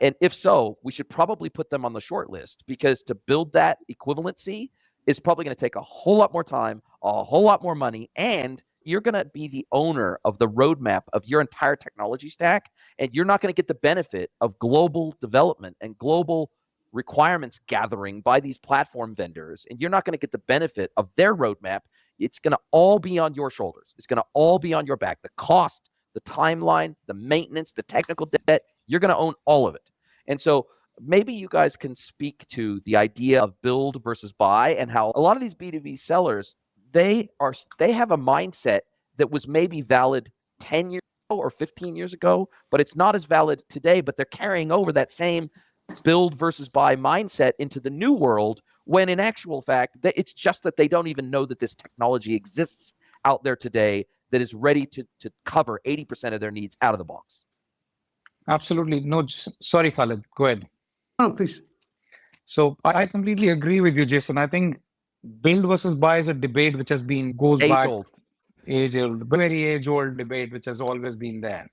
And if so, we should probably put them on the short list, because to build that equivalency is probably going to take a whole lot more time, a whole lot more money, and you're going to be the owner of the roadmap of your entire technology stack, and you're not going to get the benefit of global development and global requirements gathering by these platform vendors, and you're not going to get the benefit of their roadmap. It's going to all be on your shoulders. It's going to all be on your back. The cost, the timeline, the maintenance, the technical debt, you're going to own all of it. And so maybe you guys can speak to the idea of build versus buy, and how a lot of these B2B sellers, they have a mindset that was maybe valid 10 years ago or 15 years ago, but it's not as valid today. But they're carrying over that same build versus buy mindset into the new world, when in actual fact, it's just that they don't even know that this technology exists out there today that is ready to cover 80% of their needs out of the box. Absolutely. No, sorry, Khalid. Go ahead. Oh, please. So I completely agree with you, Jason. I think build versus buy is a debate which goes back age-old, very age-old debate which has always been there.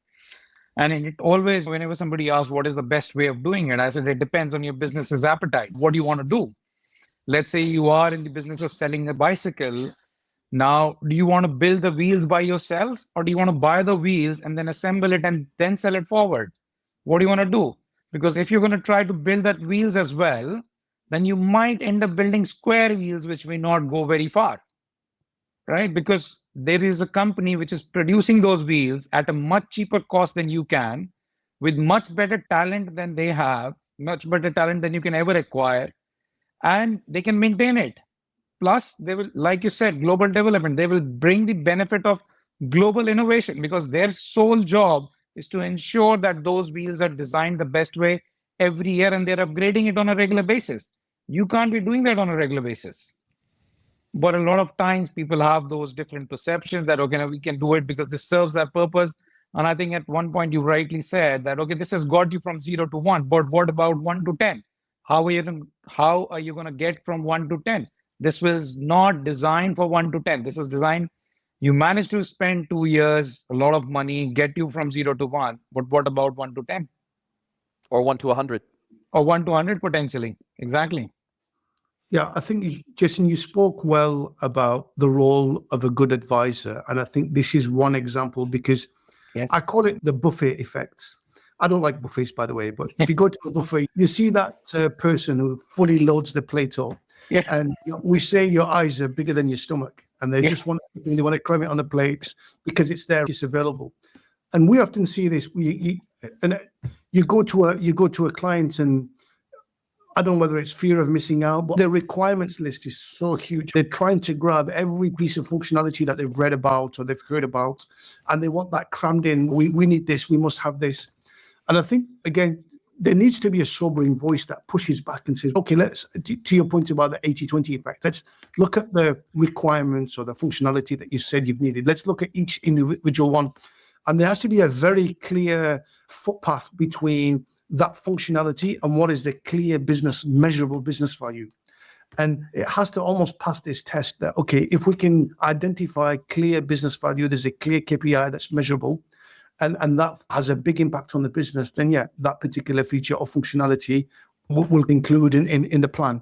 And it always, whenever somebody asks what is the best way of doing it, I said it depends on your business's appetite. What do you want to do? Let's say you are in the business of selling a bicycle. Now, do you want to build the wheels by yourself, or do you want to buy the wheels and then assemble it and then sell it forward? What do you want to do? Because if you're going to try to build that wheels as well, then you might end up building square wheels, which may not go very far, right? Because there is a company which is producing those wheels at a much cheaper cost than you can, with much better talent than they have, much better talent than you can ever acquire, and they can maintain it. Plus, they will, like you said, global development, they will bring the benefit of global innovation because their sole job is to ensure that those wheels are designed the best way every year and they're upgrading it on a regular basis. You can't be doing that on a regular basis. But a lot of times people have those different perceptions that, okay, we can do it because this serves our purpose. And I think at one point you rightly said that, okay, this has got you from 0 to 1, but what about 1 to 10? How are you going to get from 1 to 10? This was not designed for 1 to 10. This is designed, you managed to spend 2 years, a lot of money, get you from 0 to 1. But what about 1 to 10? Or 1 to 100. Or 1 to 100 potentially. Exactly. Yeah, I think, Jason, you spoke well about the role of a good advisor. And I think this is one example because Yes. I call it the buffet effect. I don't like buffets, by the way, but if you go to a buffet, you see that person who fully loads the plate up. Yeah. And we say your eyes are bigger than your stomach, and they just want to cram it on the plates because it's there, it's available. And we often see this. You go to a client, and I don't know whether it's fear of missing out, but the requirements list is so huge. They're trying to grab every piece of functionality that they've read about or they've heard about, and they want that crammed in. We need this. We must have this. And I think, again, there needs to be a sobering voice that pushes back and says, okay, let's, to your point about the 80-20 effect, let's look at the requirements or the functionality that you said you've needed. Let's look at each individual one. And there has to be a very clear footpath between that functionality and what is the clear measurable business value. And it has to almost pass this test that, okay, if we can identify clear business value, there's a clear KPI that's measurable, and that has a big impact on the business, then yeah, that particular feature or functionality will include in the plan.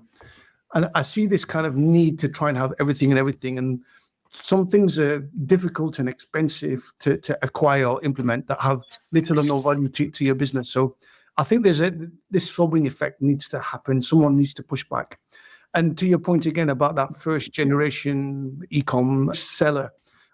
And I see this kind of need to try and have everything. And some things are difficult and expensive to acquire or implement that have little or no value to your business. So I think this sobering effect needs to happen. Someone needs to push back. And to your point again about that first generation e-com seller,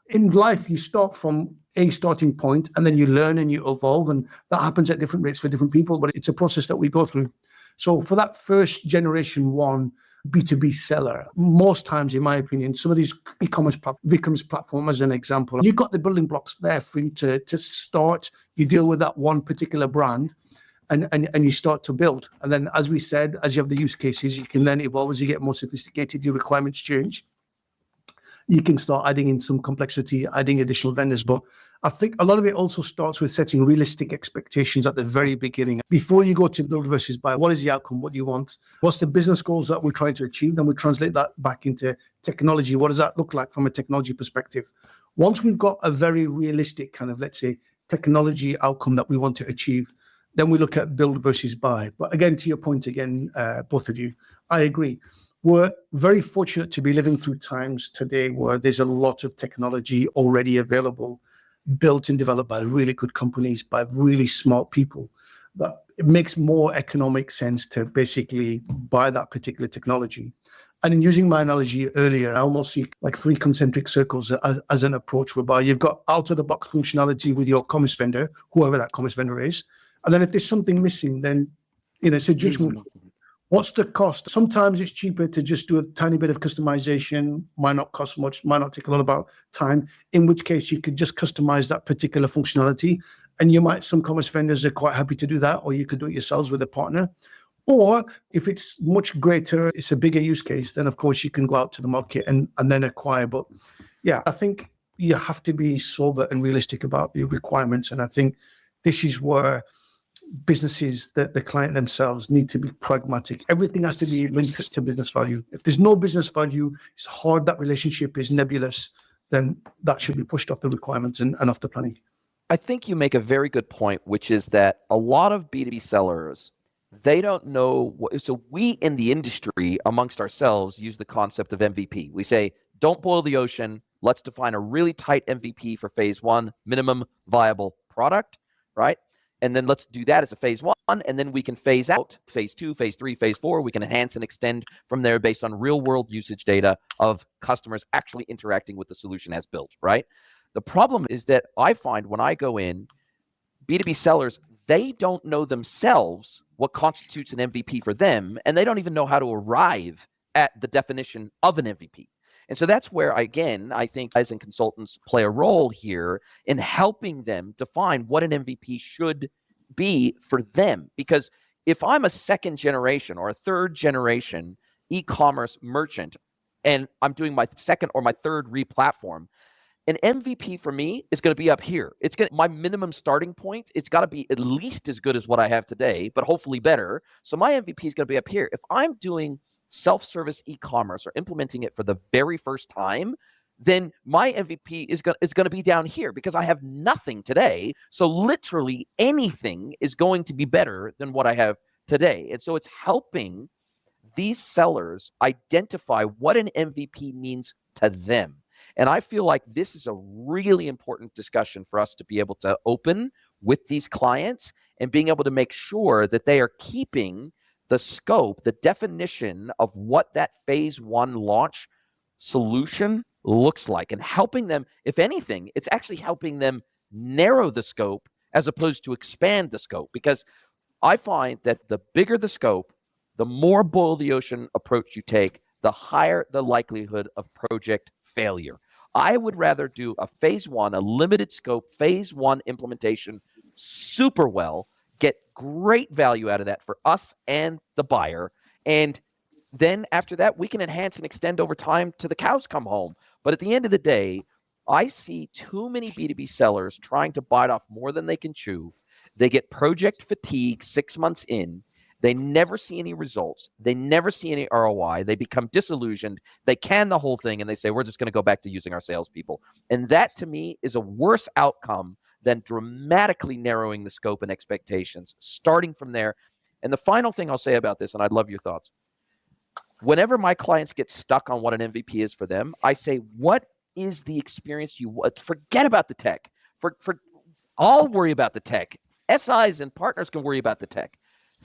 in life, you start from a starting point and then you learn and you evolve, and that happens at different rates for different people, but it's a process that we go through. So for that first generation one B2B seller, most times, in my opinion, some of these e-commerce Vikram's platform as an example, you've got the building blocks there for you to start. You deal with that one particular brand and you start to build. And then, as we said, as you have the use cases, you can then evolve as you get more sophisticated, your requirements change. You can start adding in some complexity, adding additional vendors. But I think a lot of it also starts with setting realistic expectations at the very beginning. Before you go to build versus buy, what is the outcome? What do you want? What's the business goals that we're trying to achieve? Then we translate that back into technology. What does that look like from a technology perspective? Once we've got a very realistic kind of, let's say, technology outcome that we want to achieve, then we look at build versus buy. But again, to your point again, both of you, I agree. We're very fortunate to be living through times today where there's a lot of technology already available, built and developed by really good companies, by really smart people, that it makes more economic sense to basically buy that particular technology. And in using my analogy earlier, I almost see like 3 concentric circles as an approach whereby you've got out-of-the-box functionality with your commerce vendor, whoever that commerce vendor is. And then if there's something missing, then it's a judgment. What's the cost? Sometimes it's cheaper to just do a tiny bit of customization, might not cost much, might not take a lot of time, in which case you could just customize that particular functionality. And some commerce vendors are quite happy to do that, or you could do it yourselves with a partner. Or if it's much greater, it's a bigger use case, then of course you can go out to the market and then acquire. But yeah, I think you have to be sober and realistic about your requirements. And I think this is where businesses, the client themselves, need to be pragmatic. Everything has to be linked to business value. If there's no business value, it's hard, that relationship is nebulous, then that should be pushed off the requirements and off the planning. I think you make a very good point, which is that a lot of B2B sellers, they don't know so we in the industry amongst ourselves use the concept of MVP. We say, don't boil the ocean. Let's define a really tight MVP for phase 1, minimum viable product, right? And then let's do that as a phase 1. and then we can phase out phase 2, phase 3, phase 4. We can enhance and extend from there based on real world usage data of customers actually interacting with the solution as built, right? The problem is that I find when I go in, B2B sellers, they don't know themselves what constitutes an MVP for them, and they don't even know how to arrive at the definition of an MVP. And so that's where, again, I think guys and consultants play a role here in helping them define what an MVP should be for them. Because if I'm a second generation or a third generation e-commerce merchant, and I'm doing my second or my third re-platform, an MVP for me is going to be up here. It's going to, my minimum starting point, it's got to be at least as good as what I have today, but hopefully better. So my MVP is going to be up here. If I'm doing self-service e-commerce or implementing it for the very first time, then my MVP is going to be down here because I have nothing today. So literally anything is going to be better than what I have today. And so it's helping these sellers identify what an MVP means to them. And I feel like this is a really important discussion for us to be able to open with these clients and being able to make sure that they are keeping the scope, the definition of what that phase 1 launch solution looks like, and helping them, if anything, it's actually helping them narrow the scope as opposed to expand the scope. Because I find that the bigger the scope, the more boil the ocean approach you take, the higher the likelihood of project failure. I would rather do a phase 1, a limited scope, phase 1 implementation super well, get great value out of that for us and the buyer. And then after that, we can enhance and extend over time to the cows come home. But at the end of the day, I see too many B2B sellers trying to bite off more than they can chew. They get project fatigue 6 months in. They never see any results. They never see any ROI. They become disillusioned. They can the whole thing, and they say, we're just going to go back to using our salespeople. And that, to me, is a worse outcome than dramatically narrowing the scope and expectations, starting from there. And the final thing I'll say about this, and I'd love your thoughts. Whenever my clients get stuck on what an MVP is for them, I say, what is the experience you want? Forget about the tech. I'll worry about the tech. SIs and partners can worry about the tech.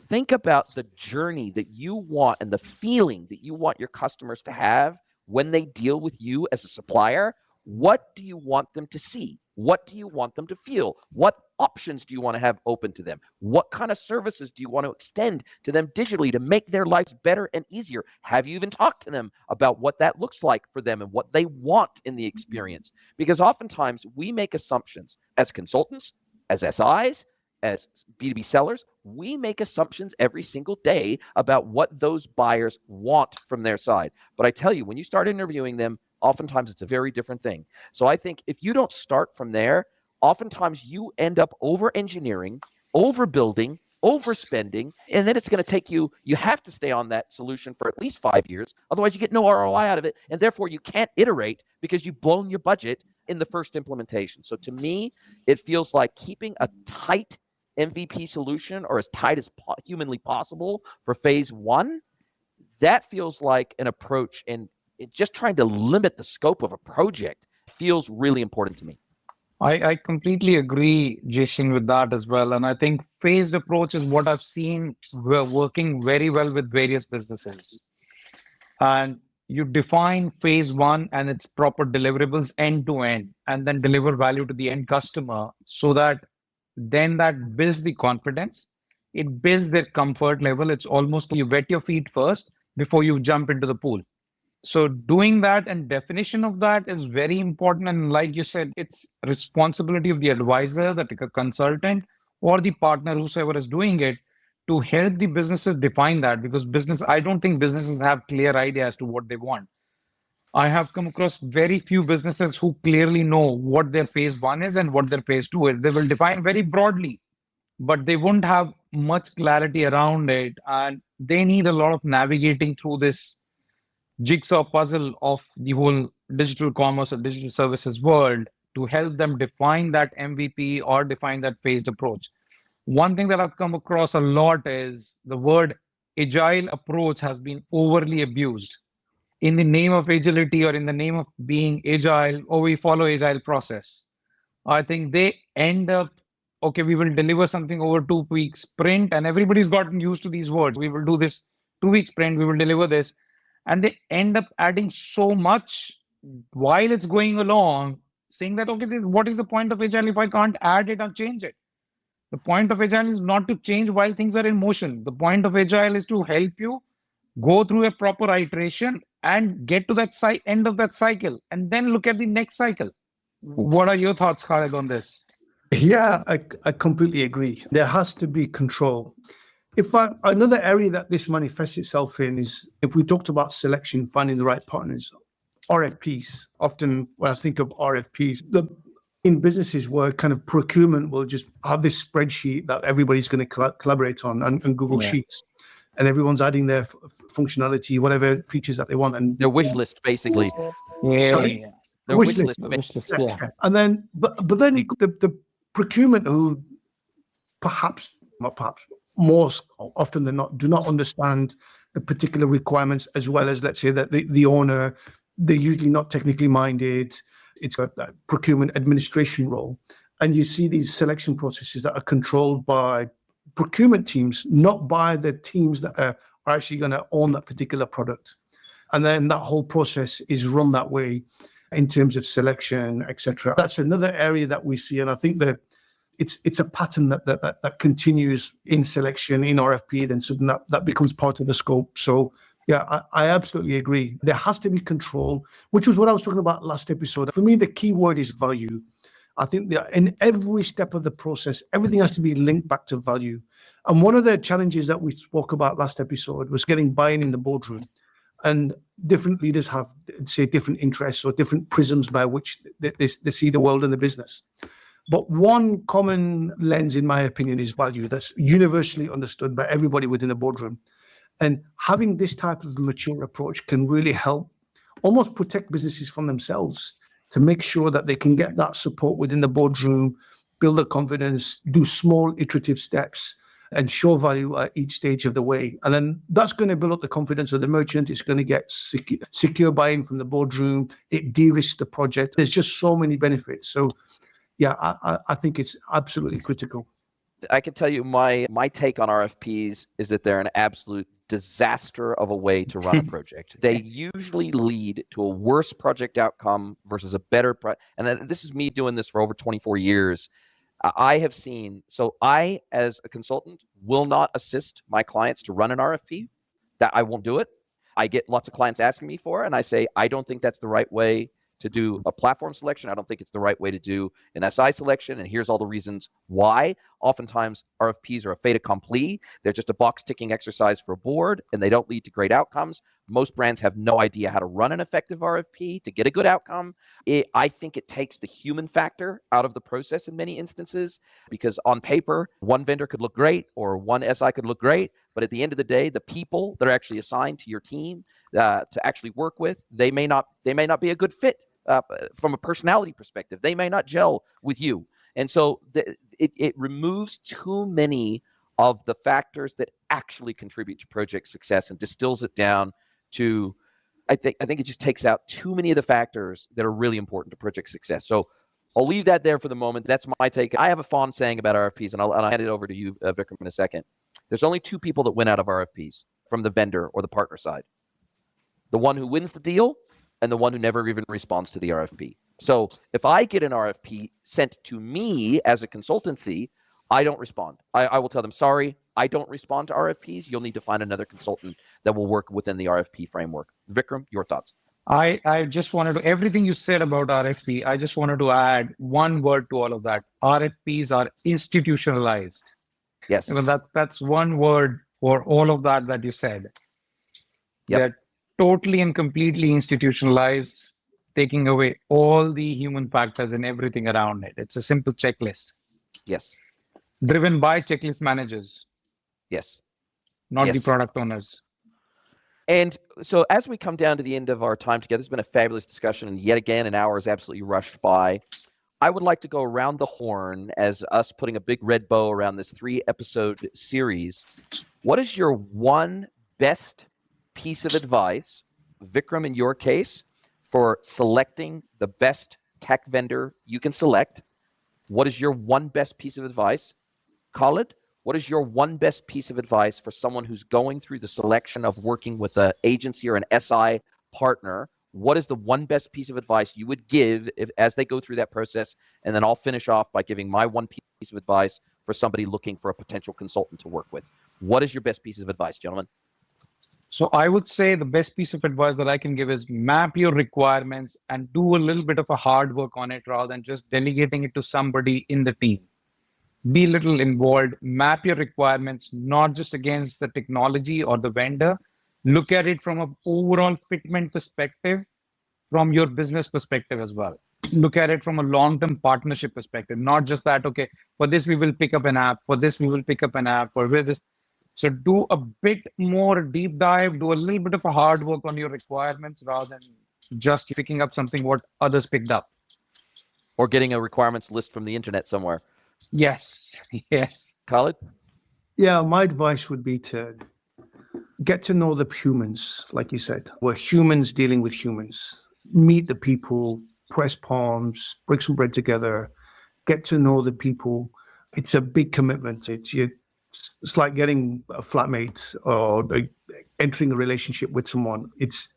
Think about the journey that you want and the feeling that you want your customers to have when they deal with you as a supplier. What do you want them to see? What do you want them to feel? What options do you want to have open to them? What kind of services do you want to extend to them digitally to make their lives better and easier? Have you even talked to them about what that looks like for them and what they want in the experience? Because oftentimes we make assumptions as consultants, as SIs, as B2B sellers. We make assumptions every single day about what those buyers want from their side. But I tell you, when you start interviewing them, oftentimes it's a very different thing. So I think if you don't start from there, oftentimes you end up over-engineering, overbuilding, overspending, and then it's going to take you have to stay on that solution for at least 5 years. Otherwise, you get no ROI out of it. And therefore, you can't iterate because you've blown your budget in the first implementation. So to me, it feels like keeping a tight MVP solution, or as tight as humanly possible for phase 1, that feels like an approach, and just trying to limit the scope of a project feels really important to me. I completely agree, Jason, with that as well. And I think phased approach is what I've seen working very well with various businesses. And you define phase 1 and its proper deliverables end to end, and then deliver value to the end customer, so that then that builds the confidence. It builds their comfort level. It's almost you wet your feet first before you jump into the pool. So doing that and definition of that is very important. And like you said, it's responsibility of the advisor, the consultant, or the partner, whosoever is doing it, to help the businesses define that. Because I don't think businesses have clear idea as to what they want. I have come across very few businesses who clearly know what their phase 1 is and what their phase 2 is. They will define very broadly, but they won't have much clarity around it. And they need a lot of navigating through this jigsaw puzzle of the whole digital commerce or digital services world to help them define that MVP or define that phased approach. One thing that I've come across a lot is the word agile approach has been overly abused. In the name of agility or in the name of being agile, or we follow agile process. I think they end up okay, we will deliver something over 2 weeks sprint, and everybody's gotten used to these words. We will do this 2 week sprint, we will deliver this. And they end up adding so much while it's going along, saying that, okay, what is the point of agile if I can't add it or change it? The point of agile is not to change while things are in motion. The point of agile is to help you go through a proper iteration and get to that end of that cycle, and then look at the next cycle. What are your thoughts, Khalid, on this? Yeah, I completely agree. There has to be control. Another area that this manifests itself in is if we talked about selection, finding the right partners, RFPs. Often when I think of RFPs, in businesses where kind of procurement will just have this spreadsheet that everybody's going to collaborate on and Google Sheets, and everyone's adding their functionality, whatever features that they want, and their wish list basically. Sorry? Their wish list. Yeah. And then, but then the procurement who not perhaps, more often than not, do not understand the particular requirements as well as, let's say, that the owner, they're usually not technically minded. It's a procurement administration role. And you see these selection processes that are controlled by procurement teams, not by the teams that are actually going to own that particular product. And then that whole process is run that way in terms of selection, etc. That's another area that we see. And I think that it's a pattern that continues in selection, in RFP, then something that becomes part of the scope. So yeah, I absolutely agree. There has to be control, which was what I was talking about last episode. For me, the key word is value. I think that in every step of the process, everything has to be linked back to value. And one of the challenges that we spoke about last episode was getting buy-in in the boardroom. And different leaders have, say, different interests or different prisms by which they see the world and the business. But one common lens, in my opinion, is value that's universally understood by everybody within the boardroom. And having this type of mature approach can really help almost protect businesses from themselves, to make sure that they can get that support within the boardroom, build their confidence, do small iterative steps, and show value at each stage of the way. And then that's going to build up the confidence of the merchant. It's going to get secure buy-in from the boardroom. It de-risks the project. There's just so many benefits. So yeah, I think it's absolutely critical. I can tell you my take on RFPs is that they're an absolute disaster of a way to run a project. They usually lead to a worse project outcome versus a better and this is me doing this for over 24 years. I have seen, so I, as a consultant, will not assist my clients to run an RFP. That I won't do it. I get lots of clients asking me for it, and I say, I don't think that's the right way to do a platform selection. I don't think it's the right way to do an SI selection. And here's all the reasons why. Oftentimes, RFPs are a fait accompli. They're just a box ticking exercise for a board, and they don't lead to great outcomes. Most brands have no idea how to run an effective RFP to get a good outcome. I think it takes the human factor out of the process in many instances, because on paper, one vendor could look great or one SI could look great. But at the end of the day, the people that are actually assigned to your team to actually work with, they may not be a good fit. From a personality perspective, they may not gel with you. And so it removes too many of the factors that actually contribute to project success and distills it down to, I think it just takes out too many of the factors that are really important to project success. So I'll leave that there for the moment. That's my take. I have a fond saying about RFPs, and I'll hand it over to you, Vikram, in a second. There's only two people that win out of RFPs from the vendor or the partner side. The one who wins the deal and the one who never even responds to the RFP. So if I get an RFP sent to me as a consultancy, I don't respond. I will tell them, sorry, I don't respond to RFPs. You'll need to find another consultant that will work within the RFP framework. Vikram, your thoughts? I just wanted to, everything you said about RFP, I just wanted to add one word to all of that. RFPs are institutionalized. Yes. Well, that's one word for all of that you said. Yep. They're totally and completely institutionalized, taking away all the human factors and everything around it. It's a simple checklist. Yes. Driven by checklist managers. Yes. Not the product owners. And so as we come down to the end of our time together, it's been a fabulous discussion. And yet again, an hour is absolutely rushed by. I would like to go around the horn as us putting a big red bow around this 3-episode series. What is your one best piece of advice, Vikram, in your case, for selecting the best tech vendor you can select what is your one best piece of advice? Khalid, what is your one best piece of advice for someone who's going through the selection of working with an agency or an SI partner? What is the one best piece of advice you would give as they go through that process? And then I'll finish off by giving my one piece of advice for somebody looking for a potential consultant to work with. What is your best piece of advice, gentlemen? So I would say the best piece of advice that I can give is map your requirements and do a little bit of a hard work on it rather than just delegating it to somebody in the team. Be a little involved, map your requirements, not just against the technology or the vendor. Look at it from an overall fitment perspective, from your business perspective as well. Look at it from a long-term partnership perspective, not just that, okay, for this we will pick up an app, for this we will pick up an app, or with this. So do a bit more deep dive, do a little bit of a hard work on your requirements rather than just picking up something what others picked up. Or getting a requirements list from the internet somewhere. Yes, yes. Khalid? Yeah, my advice would be to get to know the humans, like you said. We're humans dealing with humans. Meet the people, press palms, break some bread together, get to know the people. It's a big commitment. It's like getting a flatmate or entering a relationship with someone. It's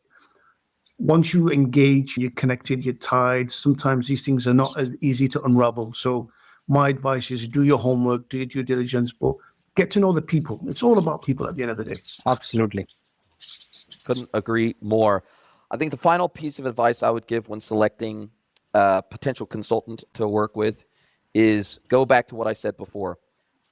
once you engage, you're connected, you're tied. Sometimes these things are not as easy to unravel. So my advice is do your homework, do your due diligence, but get to know the people. It's all about people at the end of the day. Absolutely. Couldn't agree more. I think the final piece of advice I would give when selecting a potential consultant to work with is go back to what I said before.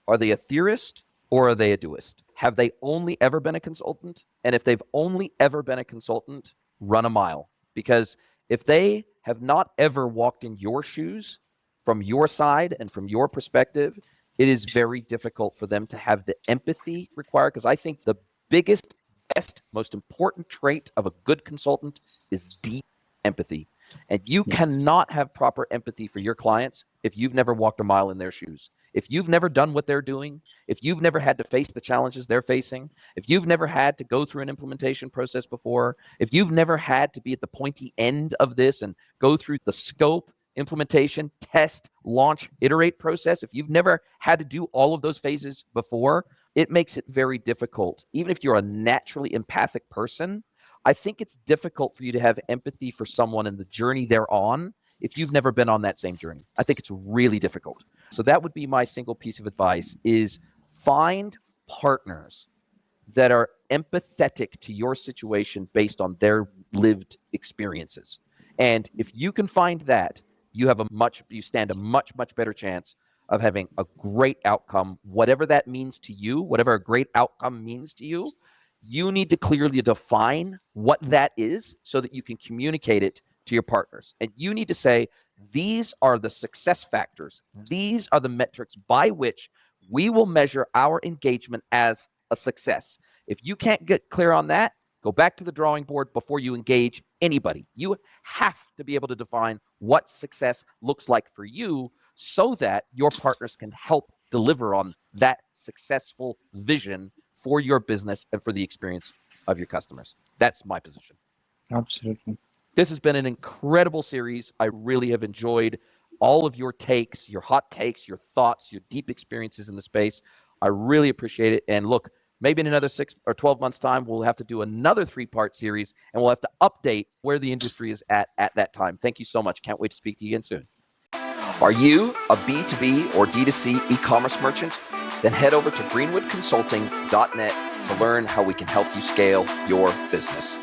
Are they a theorist or are they a doist? Have they only ever been a consultant? And if they've only ever been a consultant, run a mile. Because if they have not ever walked in your shoes from your side and from your perspective, it is very difficult for them to have the empathy required. Because I think the biggest, best, most important trait of a good consultant is deep empathy. And you cannot have proper empathy for your clients if you've never walked a mile in their shoes. If you've never done what they're doing, if you've never had to face the challenges they're facing, if you've never had to go through an implementation process before, if you've never had to be at the pointy end of this and go through the scope, implementation, test, launch, iterate process, if you've never had to do all of those phases before, it makes it very difficult. Even if you're a naturally empathic person, I think it's difficult for you to have empathy for someone in the journey they're on if you've never been on that same journey. I think it's really difficult. So that would be my single piece of advice is find partners that are empathetic to your situation based on their lived experiences. And if you can find that, you stand a much better chance of having a great outcome, whatever that means to you, whatever a great outcome means to you. You need to clearly define what that is so that you can communicate it to your partners. And you need to say, these are the success factors. These are the metrics by which we will measure our engagement as a success. If you can't get clear on that, go back to the drawing board before you engage anybody. You have to be able to define what success looks like for you so that your partners can help deliver on that successful vision for your business and for the experience of your customers. That's my position. Absolutely. This has been an incredible series. I really have enjoyed all of your takes, your hot takes, your thoughts, your deep experiences in the space. I really appreciate it. And look, maybe in another 6 or 12 months' time, we'll have to do another 3-part series, and we'll have to update where the industry is at that time. Thank you so much. Can't wait to speak to you again soon. Are you a B2B or D2C e-commerce merchant? Then head over to greenwoodconsulting.net to learn how we can help you scale your business.